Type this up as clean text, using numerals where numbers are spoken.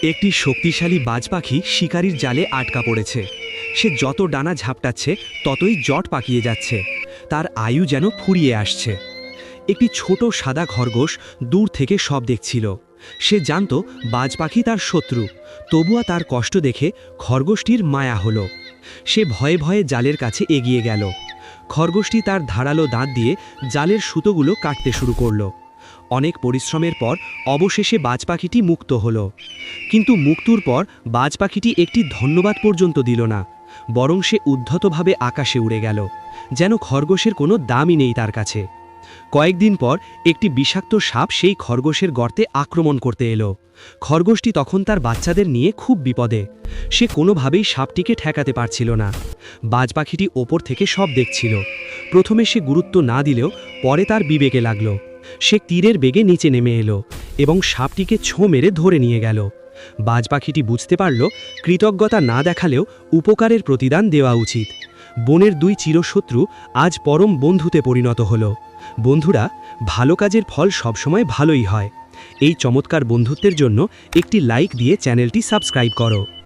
একটি শক্তিশালী বাজ পাখি শিকারীর জালে আটকা পড়েছে। সে যত ডানা ঝাপটাচ্ছে ততই জট পাকিয়ে যাচ্ছে। তার আয়ু যেন ফুরিয়ে আসছে। একটি ছোট সাদা খরগোশ দূর থেকে সব দেখছিল। সে জানত বাজ পাখি তার শত্রু, তবুও তার কষ্ট দেখে খরগোশটির মায়া হলো। সে ভয়ে ভয়ে জালের কাছে এগিয়ে গেল। খরগোশটি তার ধারালো দাঁত দিয়ে জালের সুতোগুলো কাটতে শুরু করলো। অনেক পরিশ্রমের পর অবশেষে বাজ পাখিটি মুক্ত হলো। কিন্তু মুক্তর পর বাজ পাখিটি একটি ধন্যবাদ পর্যন্ত দিল না, বরং সে উদ্ধতভাবে আকাশে উড়ে গেল, যেন খরগোশের কোনো দামই নেই তার কাছে। কয়েকদিন পর একটি বিষাক্ত সাপ সেই খরগোশের গর্তে আক্রমণ করতে এলো। খরগোশটি তখন তার বাচ্চাদের নিয়ে খুব বিপদে। সে কোনোভাবেই সাপটিকে ঠেকাতে পারছিল না। বাজ পাখিটি ওপর থেকে সব দেখছিল। প্রথমে সে গুরুত্ব না দিলেও পরে তার বিবেকে লাগলো। সে তীরের বেগে নিচে নেমে এলো এবং সাপটিকে ছোঁ মেরে ধরে নিয়ে গেল। বাজ পাখিটি বুঝতে পারল কৃতজ্ঞতা না দেখালেও উপকারের প্রতিদান দেওয়া উচিত। বনের দুই চিরশত্রু আজ পরম বন্ধুতে পরিণত হলো। বন্ধুরা, ভালো কাজের ফল সবসময় ভালোই হয়। এই চমৎকার বন্ধুত্বের জন্য একটি লাইক দিয়ে চ্যানেলটি সাবস্ক্রাইব করো।